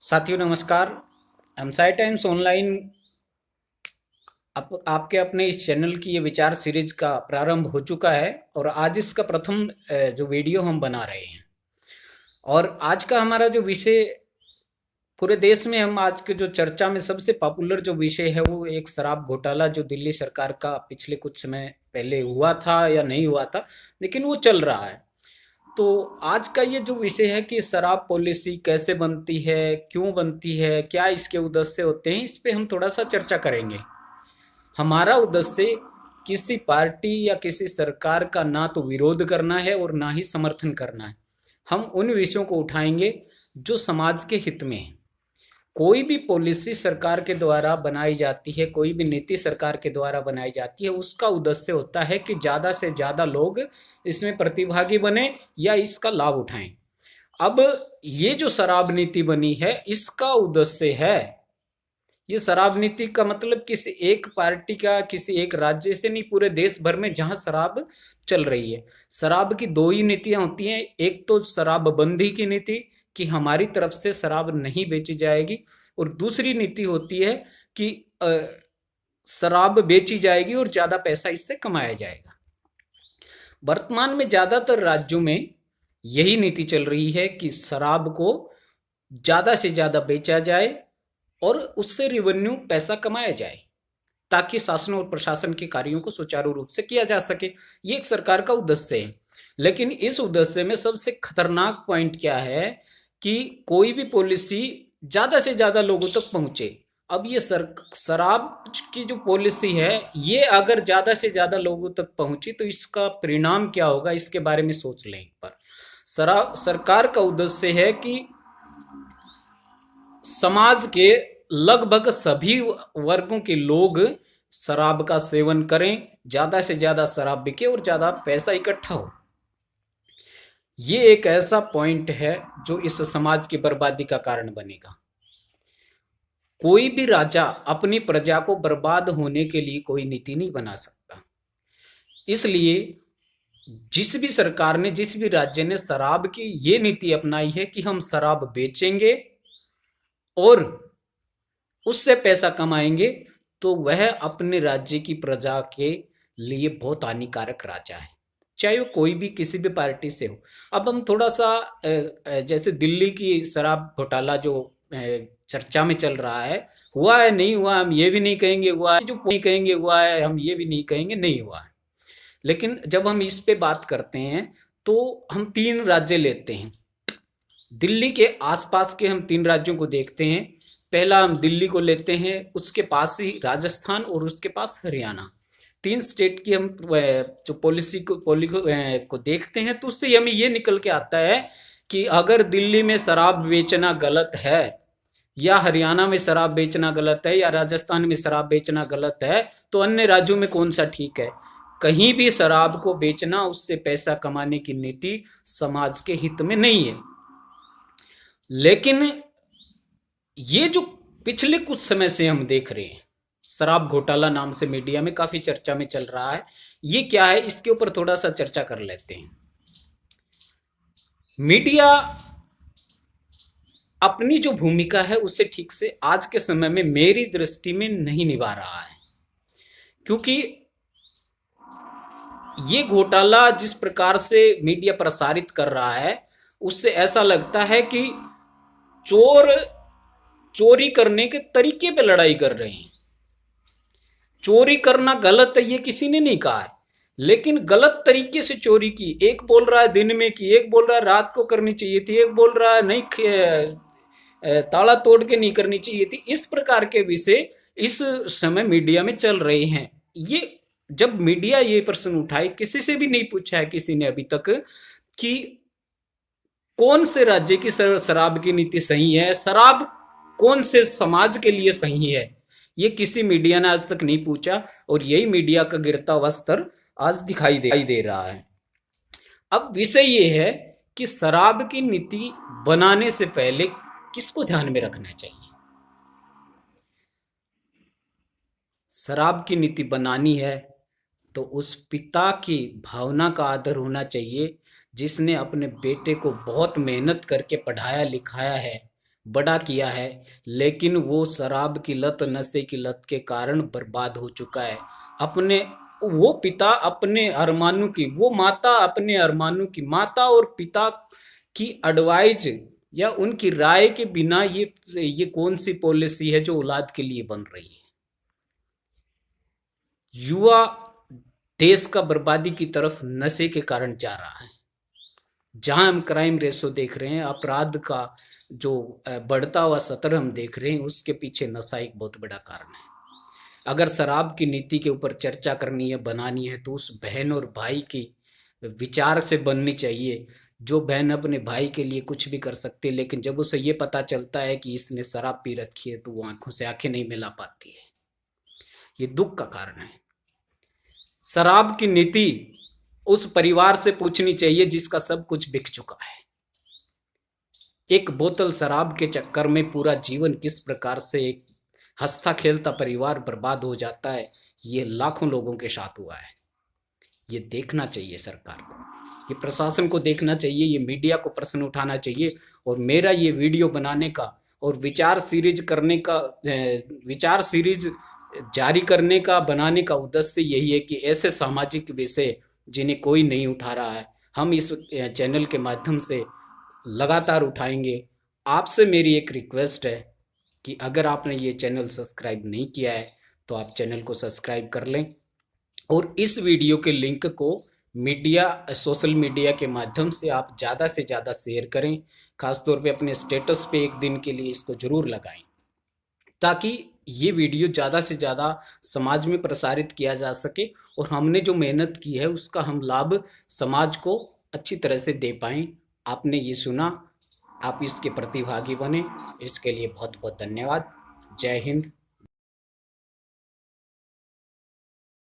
साथियों नमस्कार। एमसाई times online आपके अपने इस चैनल की ये विचार सीरीज का प्रारंभ हो चुका है और आज इसका प्रथम जो वीडियो हम बना रहे हैं। और आज का हमारा जो विषय पूरे देश में हम आज के जो चर्चा में सबसे पॉपुलर जो विषय है वो एक शराब घोटाला जो दिल्ली सरकार का पिछले कुछ समय पहले हुआ था या नहीं हुआ था, लेकिन वो चल रहा है। तो आज का ये जो विषय है कि शराब पॉलिसी कैसे बनती है, क्यों बनती है, क्या इसके उद्देश्य होते हैं, इस पे हम थोड़ा सा चर्चा करेंगे। हमारा उद्देश्य किसी पार्टी या किसी सरकार का ना तो विरोध करना है और ना ही समर्थन करना है। हम उन विषयों को उठाएंगे जो समाज के हित में है। कोई भी पॉलिसी सरकार के द्वारा बनाई जाती है, कोई भी नीति सरकार के द्वारा बनाई जाती है, उसका उद्देश्य होता है कि ज़्यादा से ज़्यादा लोग इसमें प्रतिभागी बने या इसका लाभ उठाएं। अब ये जो शराब नीति बनी है इसका उद्देश्य है, ये शराब नीति का मतलब किसी एक पार्टी का किसी एक राज्य से नहीं, पूरे देश भर में जहां शराब चल रही है। शराब की दो ही नीतियां होती हैं, एक तो शराबबंदी की नीति कि हमारी तरफ से शराब नहीं बेची जाएगी, और दूसरी नीति होती है कि शराब बेची जाएगी और ज्यादा पैसा इससे कमाया जाएगा। वर्तमान में ज्यादातर राज्यों में यही नीति चल रही है कि शराब को ज्यादा से ज्यादा बेचा जाए और उससे रेवेन्यू पैसा कमाया जाए ताकि शासन और प्रशासन के कार्यों को सुचारू रूप से किया जा सके। ये एक सरकार का उद्देश्य है। लेकिन इस उद्देश्य में सबसे खतरनाक पॉइंट क्या है कि कोई भी पॉलिसी ज्यादा से ज्यादा लोगों तक पहुंचे। अब ये शराब की जो पॉलिसी है ये अगर ज्यादा से ज्यादा लोगों तक पहुंची तो इसका परिणाम क्या होगा, इसके बारे में सोच लें एक बार। सरकार का उद्देश्य है कि समाज के लगभग सभी वर्गों के लोग शराब का सेवन करें, ज्यादा से ज्यादा शराब बिके और ज्यादा पैसा इकट्ठा हो। ये एक ऐसा पॉइंट है जो इस समाज की बर्बादी का कारण बनेगा। कोई भी राजा अपनी प्रजा को बर्बाद होने के लिए कोई नीति नहीं बना सकता। इसलिए जिस भी सरकार ने, जिस भी राज्य ने शराब की ये नीति अपनाई है कि हम शराब बेचेंगे और उससे पैसा कमाएंगे, तो वह अपने राज्य की प्रजा के लिए बहुत हानिकारक राजा है, चाहे वो कोई भी किसी भी पार्टी से हो। अब हम थोड़ा सा जैसे दिल्ली की शराब घोटाला जो चर्चा में चल रहा है, हुआ है नहीं हुआ हम ये भी नहीं कहेंगे हुआ है, जो नहीं कहेंगे हुआ है हम ये भी नहीं कहेंगे नहीं हुआ है। लेकिन जब हम इस पे बात करते हैं तो हम तीन राज्य लेते हैं, दिल्ली के आसपास के हम तीन राज्यों को देखते हैं। पहला हम दिल्ली को लेते हैं, उसके पास ही राजस्थान और उसके पास हरियाणा। तीन स्टेट की हम जो पॉलिसी को देखते हैं तो उससे हमें ये निकल के आता है कि अगर दिल्ली में शराब बेचना गलत है या हरियाणा में शराब बेचना गलत है या राजस्थान में शराब बेचना गलत है तो अन्य राज्यों में कौन सा ठीक है। कहीं भी शराब को बेचना, उससे पैसा कमाने की नीति समाज के हित में नहीं है। लेकिन ये जो पिछले कुछ समय से हम देख रहे हैं, शराब घोटाला नाम से मीडिया में काफी चर्चा में चल रहा है, ये क्या है इसके ऊपर थोड़ा सा चर्चा कर लेते हैं। मीडिया अपनी जो भूमिका है उसे ठीक से आज के समय में मेरी दृष्टि में नहीं निभा रहा है, क्योंकि ये घोटाला जिस प्रकार से मीडिया प्रसारित कर रहा है उससे ऐसा लगता है कि चोर चोरी करने के तरीके पे लड़ाई कर रहे हैं। चोरी करना गलत है ये किसी ने नहीं कहा है, लेकिन गलत तरीके से चोरी की। एक बोल रहा है दिन में की, एक बोल रहा है रात को करनी चाहिए थी, एक बोल रहा है नहीं ताला तोड़ के नहीं करनी चाहिए थी। इस प्रकार के विषय इस समय मीडिया में चल रहे हैं। ये जब मीडिया ये प्रश्न उठाए, किसी से भी नहीं पूछा है किसी ने अभी तक कि कौन से राज्य की शराब की नीति सही है, शराब कौन से समाज के लिए सही है, ये किसी मीडिया ने आज तक नहीं पूछा। और यही मीडिया का गिरता हुआ स्तर आज दिखाई दे रहा है। अब विषय ये है कि शराब की नीति बनाने से पहले किसको ध्यान में रखना चाहिए। शराब की नीति बनानी है तो उस पिता की भावना का आदर होना चाहिए जिसने अपने बेटे को बहुत मेहनत करके पढ़ाया लिखाया है, बड़ा किया है, लेकिन वो शराब की लत, नशे की लत के कारण बर्बाद हो चुका है। अपने वो पिता अपने अरमानों की, वो माता अपने अरमानों की, माता और पिता की एडवाइज या उनकी राय के बिना ये कौन सी पॉलिसी है जो औलाद के लिए बन रही है। युवा देश का बर्बादी की तरफ नशे के कारण जा रहा है। जहां हम क्राइम रेशो देख रहे हैं, अपराध का जो बढ़ता हुआ स्तर हम देख रहे हैं, उसके पीछे नशा एक बहुत बड़ा कारण है। अगर शराब की नीति के ऊपर चर्चा करनी है, बनानी है, तो उस बहन और भाई की विचार से बननी चाहिए। जो बहन अपने भाई के लिए कुछ भी कर सकती है, लेकिन जब उसे ये पता चलता है कि इसने शराब पी रखी है, तो वो आंखों से आंखें नहीं मिला पाती है। ये दुख का कारण है। शराब की नीति उस परिवार से पूछनी चाहिए जिसका सब कुछ बिक चुका है। एक बोतल शराब के चक्कर में पूरा जीवन किस प्रकार से एक हंसता खेलता परिवार बर्बाद हो जाता है, ये लाखों लोगों के साथ हुआ है। ये देखना चाहिए सरकार को, ये प्रशासन को देखना चाहिए, ये मीडिया को प्रश्न उठाना चाहिए। और मेरा ये वीडियो बनाने का और विचार सीरीज करने का, विचार सीरीज जारी करने का, बनाने का उद्देश्य यही है कि ऐसे सामाजिक विषय जिन्हें कोई नहीं उठा रहा है, हम इस चैनल के माध्यम से लगातार उठाएंगे। आपसे मेरी एक रिक्वेस्ट है कि अगर आपने ये चैनल सब्सक्राइब नहीं किया है, तो आप चैनल को सब्सक्राइब कर लें और इस वीडियो के लिंक को मीडिया, सोशल मीडिया के माध्यम से आप ज़्यादा से ज़्यादा शेयर करें। खासतौर पे अपने स्टेटस पे एक दिन के लिए इसको ज़रूर लगाएं, ताकि ये वीडियो ज़्यादा से ज़्यादा समाज में प्रसारित किया जा सके और हमने जो मेहनत की है उसका हम लाभ समाज को अच्छी तरह से दे पाएँ। आपने ये सुना, आप इसके प्रतिभागी बने, इसके लिए बहुत बहुत धन्यवाद। जय हिंद।